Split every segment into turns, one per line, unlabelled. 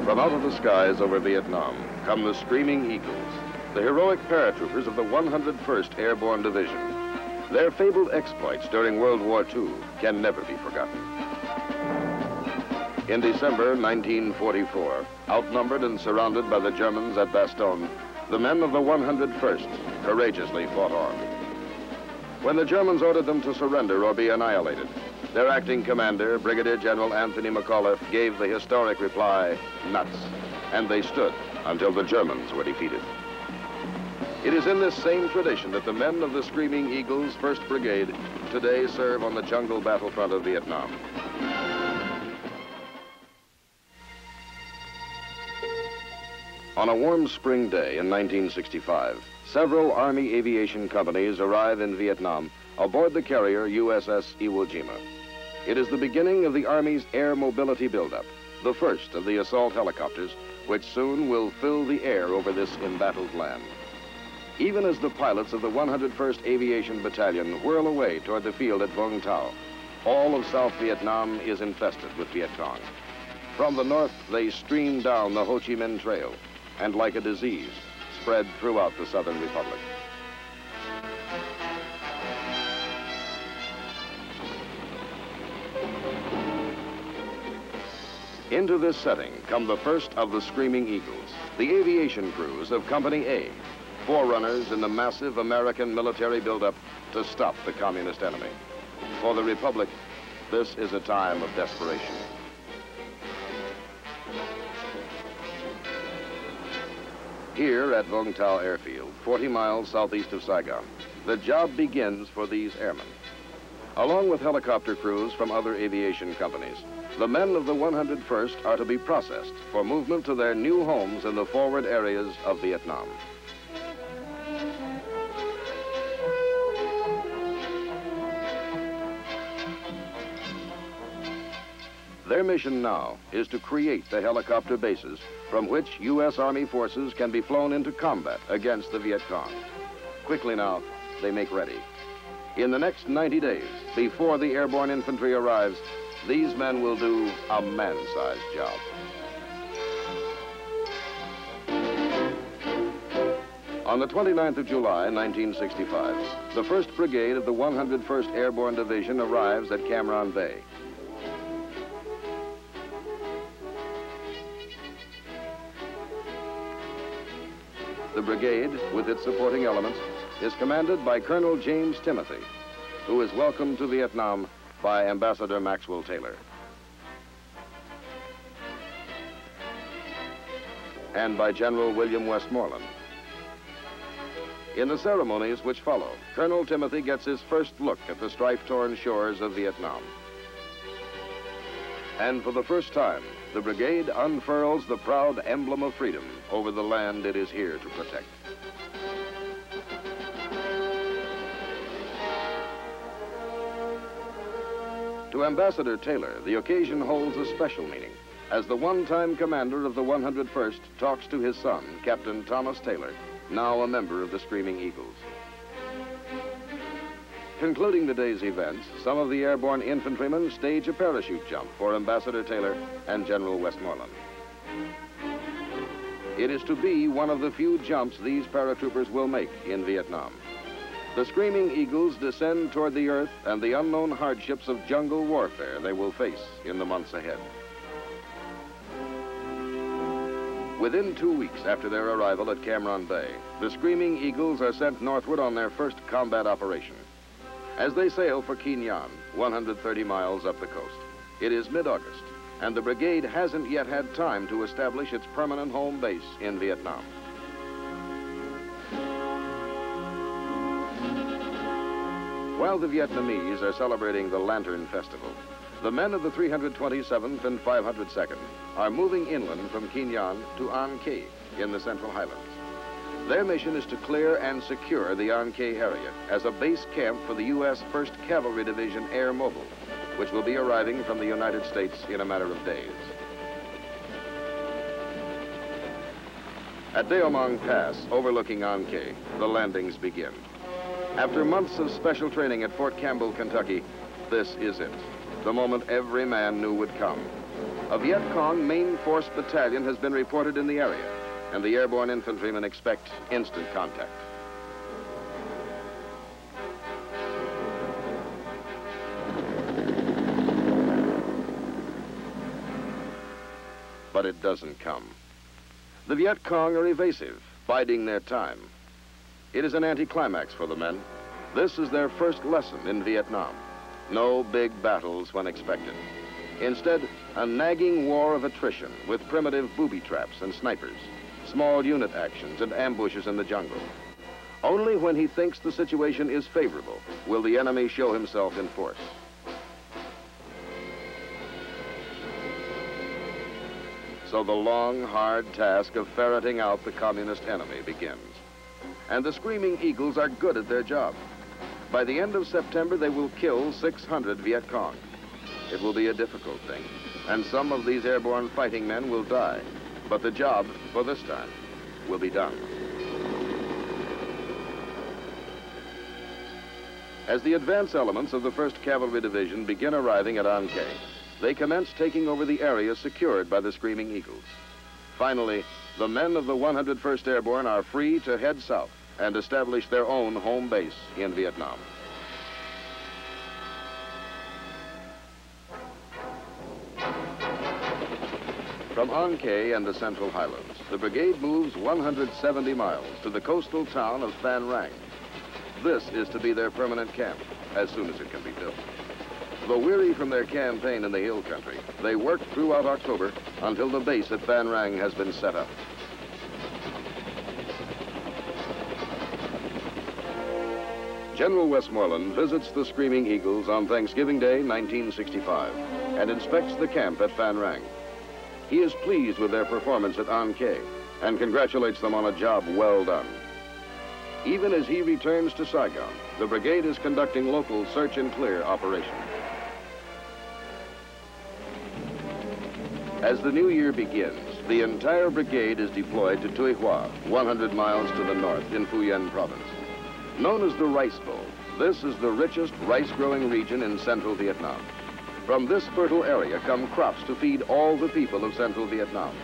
From out of the skies over Vietnam come the Screaming Eagles, the heroic paratroopers of the 101st Airborne Division. Their fabled exploits during World War II can never be forgotten. In December 1944, outnumbered and surrounded by the Germans at Bastogne, the men of the 101st courageously fought on. When the Germans ordered them to surrender or be annihilated, their acting commander, Brigadier General Anthony McAuliffe, gave the historic reply, "Nuts," and they stood until the Germans were defeated. It is in this same tradition that the men of the Screaming Eagles, 1st Brigade, today serve on the jungle battlefront of Vietnam. On a warm spring day in 1965, several Army aviation companies arrive in Vietnam aboard the carrier USS Iwo Jima. It is the beginning of the Army's air mobility buildup, the first of the assault helicopters, which soon will fill the air over this embattled land. Even as the pilots of the 101st Aviation Battalion whirl away toward the field at Vung Tau, all of South Vietnam is infested with Viet Cong. From the north, they stream down the Ho Chi Minh Trail and, like a disease, spread throughout the Southern Republic. Into this setting come the first of the Screaming Eagles, the aviation crews of Company A, forerunners in the massive American military buildup to stop the communist enemy. For the Republic, this is a time of desperation. Here at Vung Tau Airfield, 40 miles southeast of Saigon, the job begins for these airmen. Along with helicopter crews from other aviation companies, the men of the 101st are to be processed for movement to their new homes in the forward areas of Vietnam. Their mission now is to create the helicopter bases from which U.S. Army forces can be flown into combat against the Viet Cong. Quickly now, they make ready. In the next 90 days, before the airborne infantry arrives, these men will do a man-sized job. On the 29th of July, 1965, the 1st Brigade of the 101st Airborne Division arrives at Cam Ranh Bay. The brigade, with its supporting elements, is commanded by Colonel James Timothy, who is welcomed to Vietnam by Ambassador Maxwell Taylor. And by General William Westmoreland. In the ceremonies which follow, Colonel Timothy gets his first look at the strife-torn shores of Vietnam. And for the first time, the brigade unfurls the proud emblem of freedom over the land it is here to protect. To Ambassador Taylor, the occasion holds a special meaning, as the one-time commander of the 101st talks to his son, Captain Thomas Taylor, now a member of the Screaming Eagles. Concluding the day's events, some of the airborne infantrymen stage a parachute jump for Ambassador Taylor and General Westmoreland. It is to be one of the few jumps these paratroopers will make in Vietnam. The Screaming Eagles descend toward the earth and the unknown hardships of jungle warfare they will face in the months ahead. Within 2 weeks after their arrival at Cam Ranh Bay, the Screaming Eagles are sent northward on their first combat operation. As they sail for Quy Nhon, 130 miles up the coast, it is mid-August, and the brigade hasn't yet had time to establish its permanent home base in Vietnam. While the Vietnamese are celebrating the Lantern Festival, the men of the 327th and 502nd are moving inland from Quy Nhon to An Khê in the Central Highlands. Their mission is to clear and secure the An Khê area as a base camp for the U.S. 1st Cavalry Division Air Mobile, which will be arriving from the United States in a matter of days. At Deo Mang Pass, overlooking An Khê, the landings begin. After months of special training at Fort Campbell, Kentucky, this is it, the moment every man knew would come. A Viet Cong main force battalion has been reported in the area, and the airborne infantrymen expect instant contact. But it doesn't come. The Viet Cong are evasive, biding their time. It is an anticlimax for the men. This is their first lesson in Vietnam. No big battles when expected. Instead, a nagging war of attrition with primitive booby traps and snipers, small unit actions and ambushes in the jungle. Only when he thinks the situation is favorable will the enemy show himself in force. So the long, hard task of ferreting out the communist enemy begins. And the Screaming Eagles are good at their job. By the end of September, they will kill 600 Viet Cong. It will be a difficult thing, and some of these airborne fighting men will die. But the job, for this time, will be done. As the advance elements of the 1st Cavalry Division begin arriving at An Khe, they commence taking over the area secured by the Screaming Eagles. Finally, the men of the 101st Airborne are free to head south and establish their own home base in Vietnam. From An Khe and the Central Highlands, the brigade moves 170 miles to the coastal town of Phan Rang. This is to be their permanent camp as soon as it can be built. Though weary from their campaign in the hill country, they work throughout October until the base at Phan Rang has been set up. General Westmoreland visits the Screaming Eagles on Thanksgiving Day, 1965, and inspects the camp at Phan Rang. He is pleased with their performance at An Khe and congratulates them on a job well done. Even as he returns to Saigon, the brigade is conducting local search and clear operations. As the new year begins, the entire brigade is deployed to Tuy Hoa, 100 miles to the north in Phu Yen province. Known as the Rice Bowl, this is the richest rice-growing region in central Vietnam. From this fertile area come crops to feed all the people of central Vietnam.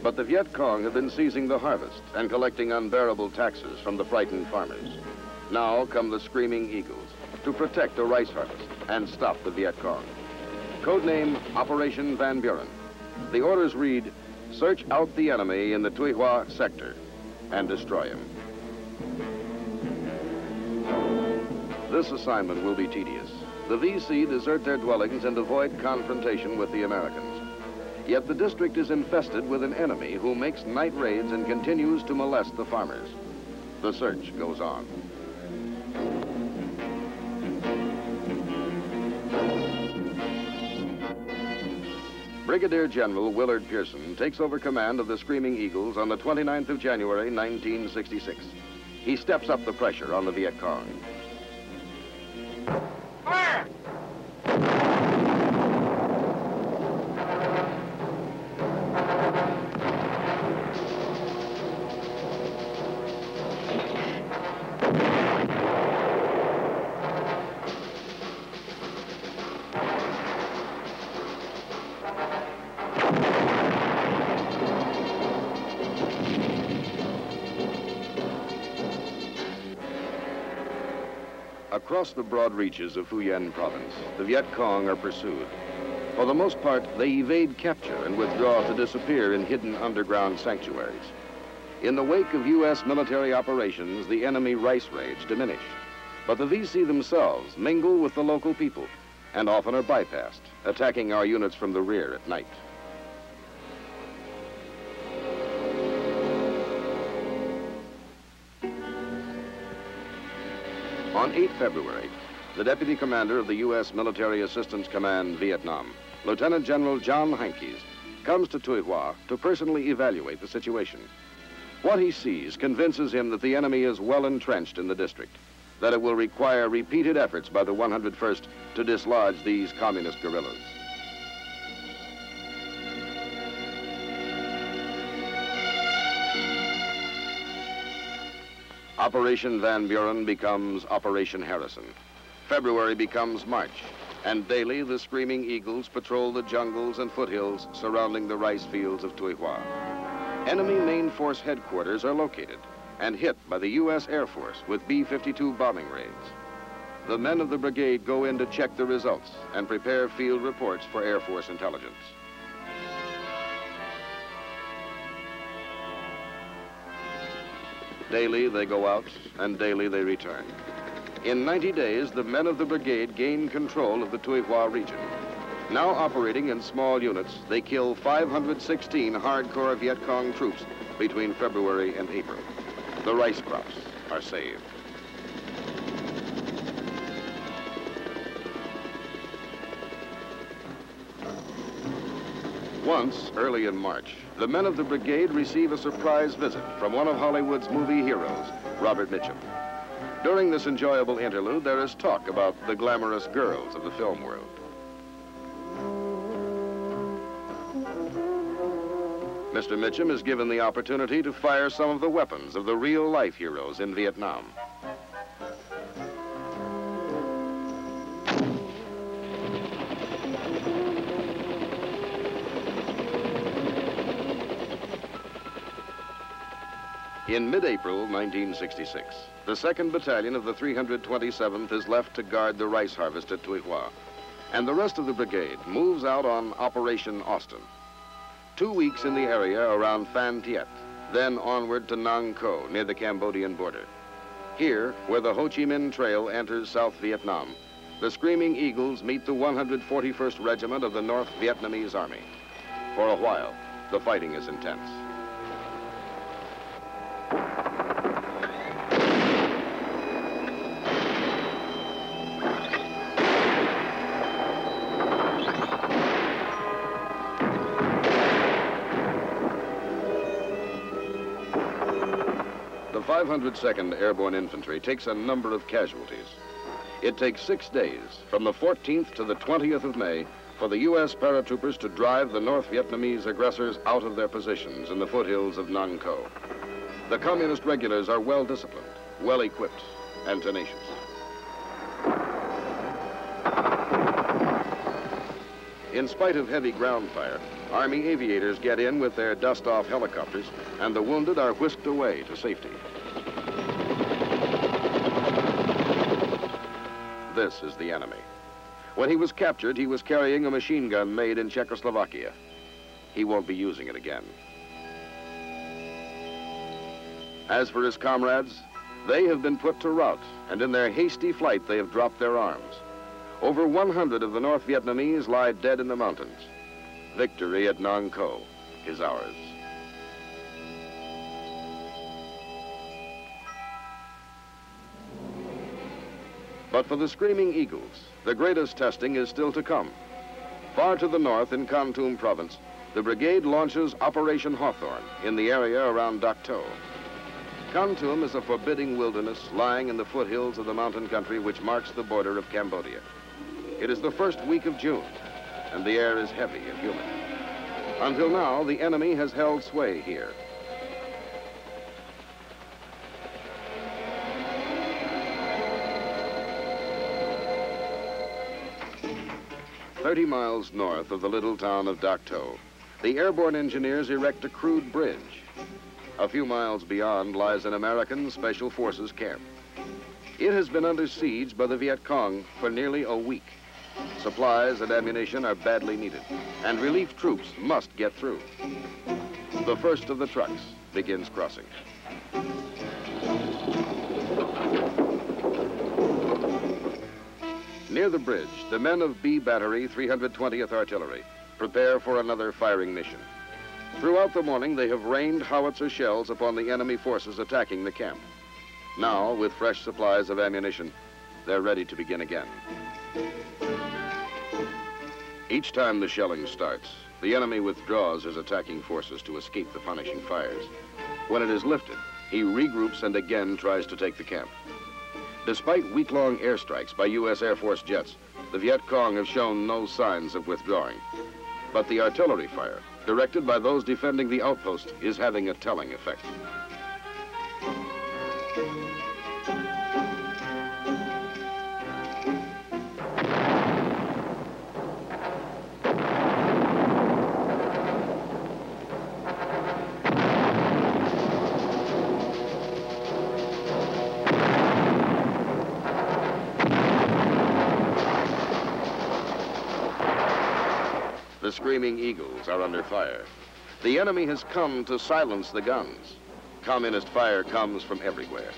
But the Viet Cong have been seizing the harvest and collecting unbearable taxes from the frightened farmers. Now come the Screaming Eagles to protect the rice harvest and stop the Viet Cong. Codename Operation Van Buren. The orders read, search out the enemy in the Tuy Hoa sector and destroy him. This assignment will be tedious. The VC desert their dwellings and avoid confrontation with the Americans. Yet the district is infested with an enemy who makes night raids and continues to molest the farmers. The search goes on. Brigadier General Willard Pearson takes over command of the Screaming Eagles on the 29th of January, 1966. He steps up the pressure on the Viet Cong.
Fire!
Across the broad reaches of Phu Yen province, the Viet Cong are pursued. For the most part, they evade capture and withdraw to disappear in hidden underground sanctuaries. In the wake of U.S. military operations, the enemy rice raids diminish. But the VC themselves mingle with the local people and often are bypassed, attacking our units from the rear at night. On 8 February, the Deputy Commander of the U.S. Military Assistance Command, Vietnam, Lieutenant General John Hankes, comes to Tuy Hoa to personally evaluate the situation. What he sees convinces him that the enemy is well entrenched in the district, that it will require repeated efforts by the 101st to dislodge these communist guerrillas. Operation Van Buren becomes Operation Harrison. February becomes March, and daily the Screaming Eagles patrol the jungles and foothills surrounding the rice fields of Tuihua. Enemy main force headquarters are located and hit by the U.S. Air Force with B-52 bombing raids. The men of the brigade go in to check the results and prepare field reports for Air Force intelligence. Daily they go out, and daily they return. In 90 days, the men of the brigade gain control of the Tuihua region. Now operating in small units, they kill 516 hardcore Viet Cong troops between February and April. The rice crops are saved. Once, early in March, the men of the brigade receive a surprise visit from one of Hollywood's movie heroes, Robert Mitchum. During this enjoyable interlude, there is talk about the glamorous girls of the film world. Mr. Mitchum is given the opportunity to fire some of the weapons of the real-life heroes in Vietnam. In mid-April 1966, the 2nd Battalion of the 327th is left to guard the rice harvest at Tuihua, and the rest of the brigade moves out on Operation Austin. 2 weeks in the area around Phan Thiet, then onward to Nang Co, near the Cambodian border. Here, where the Ho Chi Minh Trail enters South Vietnam, the Screaming Eagles meet the 141st Regiment of the North Vietnamese Army. For a while, the fighting is intense. The 502nd Airborne Infantry takes a number of casualties. It takes 6 days, from the 14th to the 20th of May, for the U.S. paratroopers to drive the North Vietnamese aggressors out of their positions in the foothills of Nang Co. The Communist regulars are well-disciplined, well-equipped, and tenacious. In spite of heavy ground fire, Army aviators get in with their dust-off helicopters, and the wounded are whisked away to safety. This is the enemy. When he was captured, he was carrying a machine gun made in Czechoslovakia. He won't be using it again. As for his comrades, they have been put to rout, and in their hasty flight, they have dropped their arms. Over 100 of the North Vietnamese lie dead in the mountains. Victory at Nang Co is ours. But for the Screaming Eagles, the greatest testing is still to come. Far to the north in Kon Tum province, the brigade launches Operation Hawthorne in the area around Dak To. Kon Tum is a forbidding wilderness lying in the foothills of the mountain country which marks the border of Cambodia. It is the first week of June, and the air is heavy and humid. Until now, the enemy has held sway here. "30 miles north of the little town of Dak To, the airborne engineers erect a crude bridge. A few miles beyond lies an American Special Forces camp. It has been under siege by the Viet Cong for nearly a week. Supplies and ammunition are badly needed, and relief troops must get through. The first of the trucks begins crossing. Near the bridge, the men of B Battery, 320th Artillery, prepare for another firing mission. Throughout the morning, they have rained howitzer shells upon the enemy forces attacking the camp. Now, with fresh supplies of ammunition, they're ready to begin again. Each time the shelling starts, the enemy withdraws his attacking forces to escape the punishing fires. When it is lifted, he regroups and again tries to take the camp. Despite week-long airstrikes by U.S. Air Force jets, the Viet Cong have shown no signs of withdrawing. But the artillery fire, directed by those defending the outpost, is having a telling effect. The Screaming Eagles are under fire. The enemy has come to silence the guns. Communist fire comes from everywhere.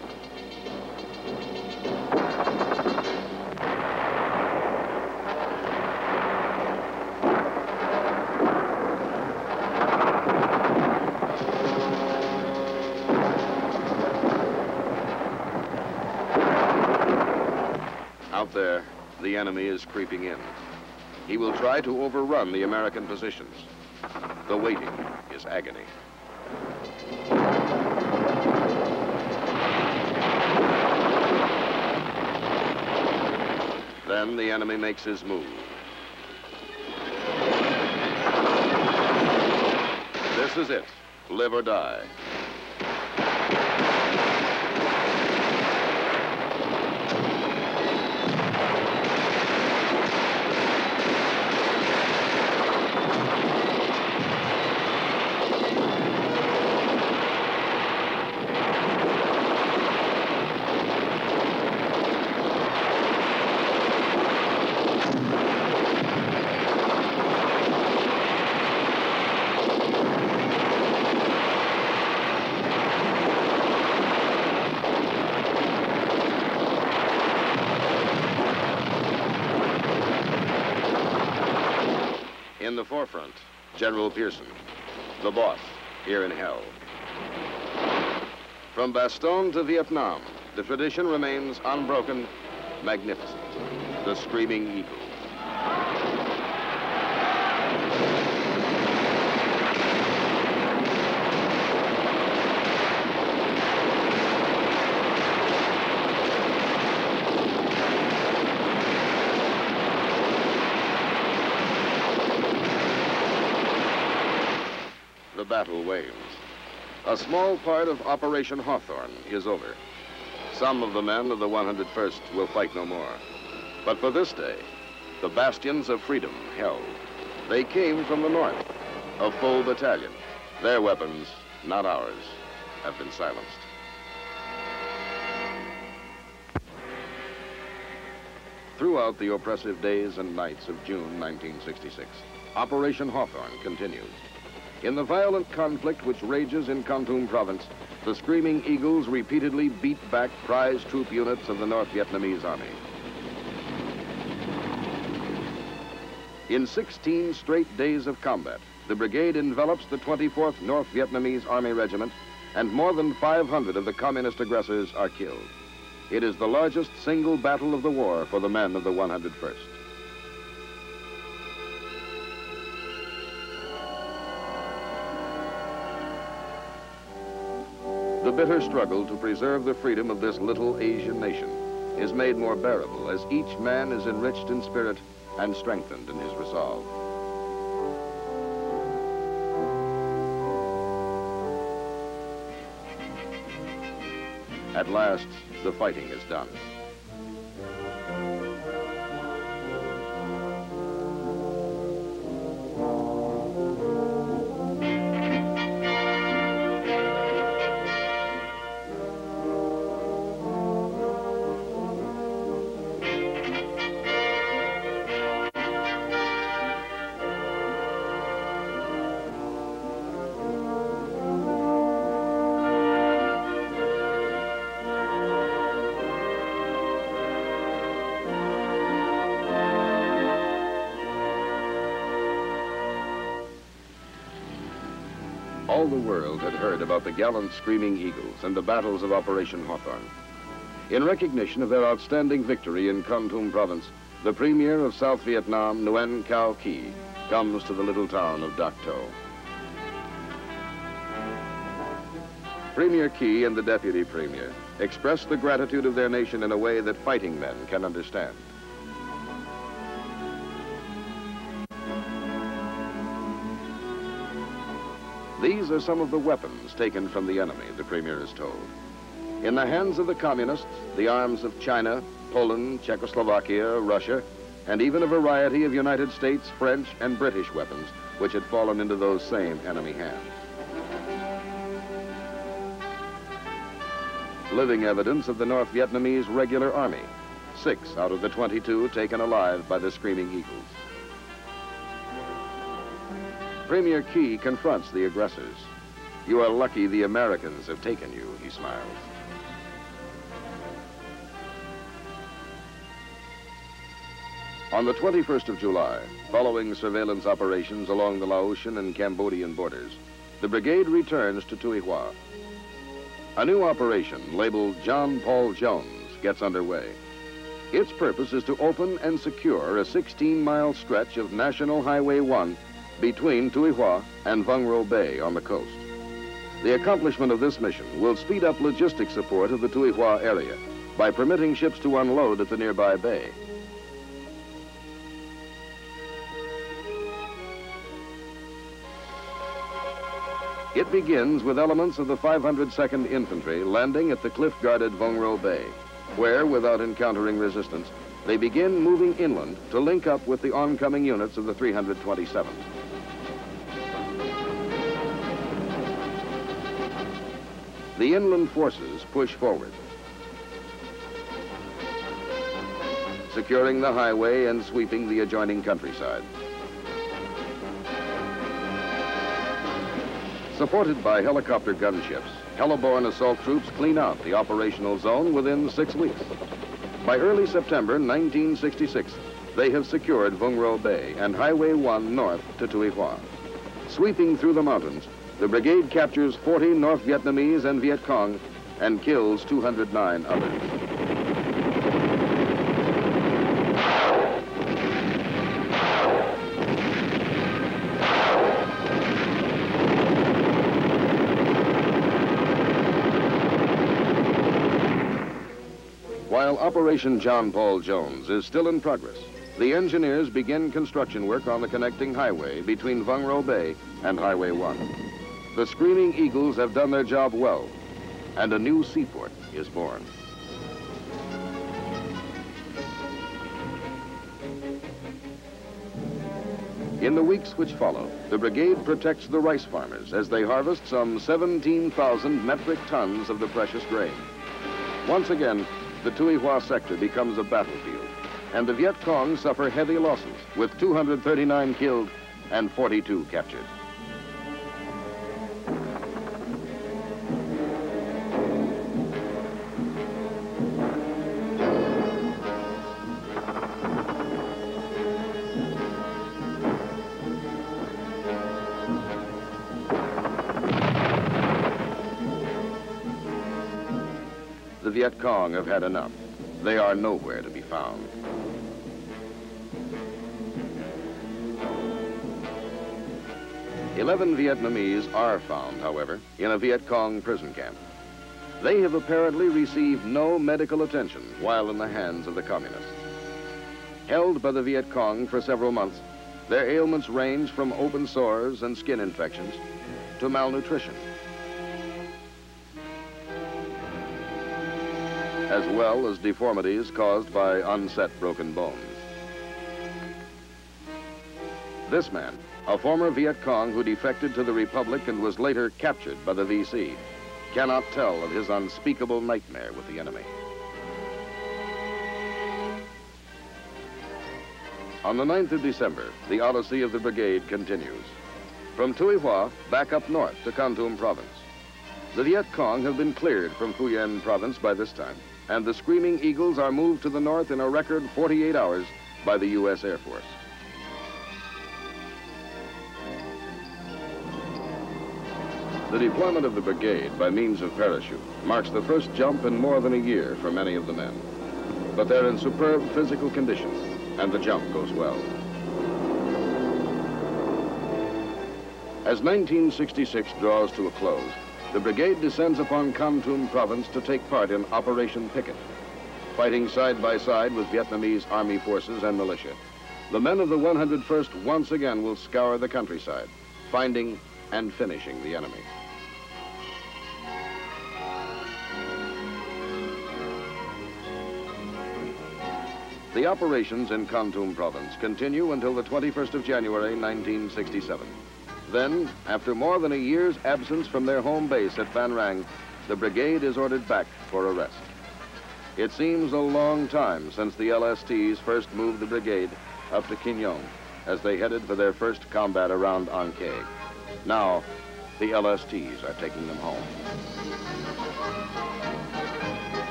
Out there, the enemy is creeping in. He will try to overrun the American positions. The waiting is agony. Then the enemy makes his move. This is it, live or die. In the forefront, General Pearson, the boss, here in hell. From Bastogne to Vietnam, the tradition remains unbroken, magnificent. The Screaming Eagles. The battle wanes. A small part of Operation Hawthorne is over. Some of the men of the 101st will fight no more. But for this day, the bastions of freedom held. They came from the north, a full battalion. Their weapons, not ours, have been silenced. Throughout the oppressive days and nights of June 1966, Operation Hawthorne continues. In the violent conflict which rages in Kon Province, the Screaming Eagles repeatedly beat back prize troop units of the North Vietnamese Army. In 16 straight days of combat, the brigade envelops the 24th North Vietnamese Army Regiment, and more than 500 of the communist aggressors are killed. It is the largest single battle of the war for the men of the 101st. The bitter struggle to preserve the freedom of this little Asian nation is made more bearable as each man is enriched in spirit and strengthened in his resolve. At last, the fighting is done. All the world had heard about the gallant Screaming Eagles and the battles of Operation Hawthorne. In recognition of their outstanding victory in Kon Tum Province, the Premier of South Vietnam, Nguyen Cao Ky, comes to the little town of Dak To. Premier Ky and the Deputy Premier express the gratitude of their nation in a way that fighting men can understand. These are some of the weapons taken from the enemy, the Premier is told. In the hands of the communists, the arms of China, Poland, Czechoslovakia, Russia, and even a variety of United States, French, and British weapons, which had fallen into those same enemy hands. Living evidence of the North Vietnamese regular army, 6 out of the 22 taken alive by the Screaming Eagles. Premier Key confronts the aggressors. "You are lucky the Americans have taken you," he smiles. On the 21st of July, following surveillance operations along the Laotian and Cambodian borders, the brigade returns to Tuy Hoa. A new operation labeled John Paul Jones gets underway. Its purpose is to open and secure a 16-mile stretch of National Highway 1 between Tuy Hoa and Vung Ro Bay on the coast. The accomplishment of this mission will speed up logistic support of the Tuy Hoa area by permitting ships to unload at the nearby bay. It begins with elements of the 502nd Infantry landing at the cliff-guarded Vung Ro Bay, where, without encountering resistance, they begin moving inland to link up with the oncoming units of the 327th. The inland forces push forward, securing the highway and sweeping the adjoining countryside. Supported by helicopter gunships, heliborne assault troops clean out the operational zone within 6 weeks. By early September 1966, they have secured Vung Ro Bay and Highway 1 north to Tuy Hoa. Sweeping through the mountains, the brigade captures 40 North Vietnamese and Viet Cong and kills 209 others. While Operation John Paul Jones is still in progress, the engineers begin construction work on the connecting highway between Vung Ro Bay and Highway 1. The Screaming Eagles have done their job well, and a new seaport is born. In the weeks which follow, the brigade protects the rice farmers as they harvest some 17,000 metric tons of the precious grain. Once again, the Tuy Hoa sector becomes a battlefield, and the Viet Cong suffer heavy losses, with 239 killed and 42 captured. The Viet Cong have had enough. They are nowhere to be found. "11 Vietnamese are found, however, in a Viet Cong prison camp. They have apparently received no medical attention while in the hands of the communists. Held by the Viet Cong for several months, their ailments range from open sores and skin infections to malnutrition, as well as deformities caused by unset broken bones. This man, a former Viet Cong who defected to the Republic and was later captured by the VC, cannot tell of his unspeakable nightmare with the enemy. On the 9th of December, the odyssey of the brigade continues. From Tuy Hoa, back up north to Kon Tum province. The Viet Cong have been cleared from Phu Yen province by this time, and the Screaming Eagles are moved to the north in a record 48 hours by the U.S. Air Force. The deployment of the brigade by means of parachute marks the first jump in more than a year for many of the men. But they're in superb physical condition, and the jump goes well. As 1966 draws to a close, the brigade descends upon Kon Tum province to take part in Operation Picket. Fighting side by side with Vietnamese army forces and militia, the men of the 101st once again will scour the countryside, finding and finishing the enemy. The operations in Kon Tum province continue until the 21st of January, 1967. Then, after more than a year's absence from their home base at Van Rang, the brigade is ordered back for a rest. It seems a long time since the LSTs first moved the brigade up to Kin Yong, as they headed for their first combat around Ankei. Now, the LSTs are taking them home.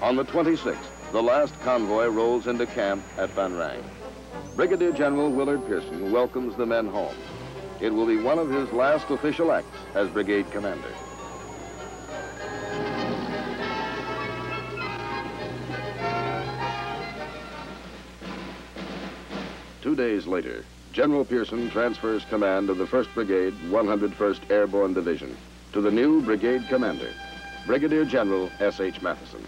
On the 26th, the last convoy rolls into camp at Van Rang. Brigadier General Willard Pearson welcomes the men home. It will be one of his last official acts as brigade commander. Two days later, General Pearson transfers command of the 1st Brigade, 101st Airborne Division to the new brigade commander, Brigadier General S.H. Matheson.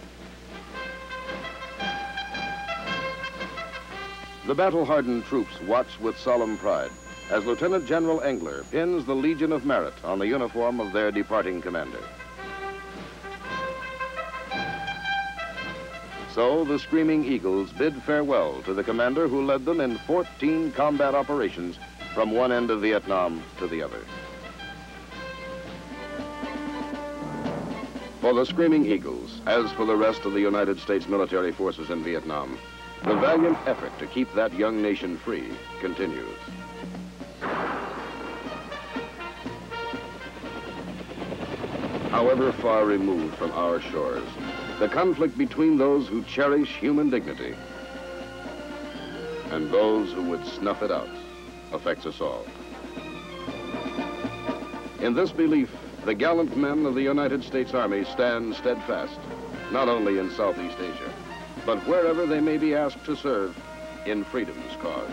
The battle-hardened troops watch with solemn pride as Lieutenant General Engler pins the Legion of Merit on the uniform of their departing commander. So the Screaming Eagles bid farewell to the commander who led them in 14 combat operations from one end of Vietnam to the other. For the Screaming Eagles, as for the rest of the United States military forces in Vietnam, the valiant effort to keep that young nation free continues. However far removed from our shores, the conflict between those who cherish human dignity and those who would snuff it out affects us all. In this belief, the gallant men of the United States Army stand steadfast, not only in Southeast Asia, but wherever they may be asked to serve in freedom's cause.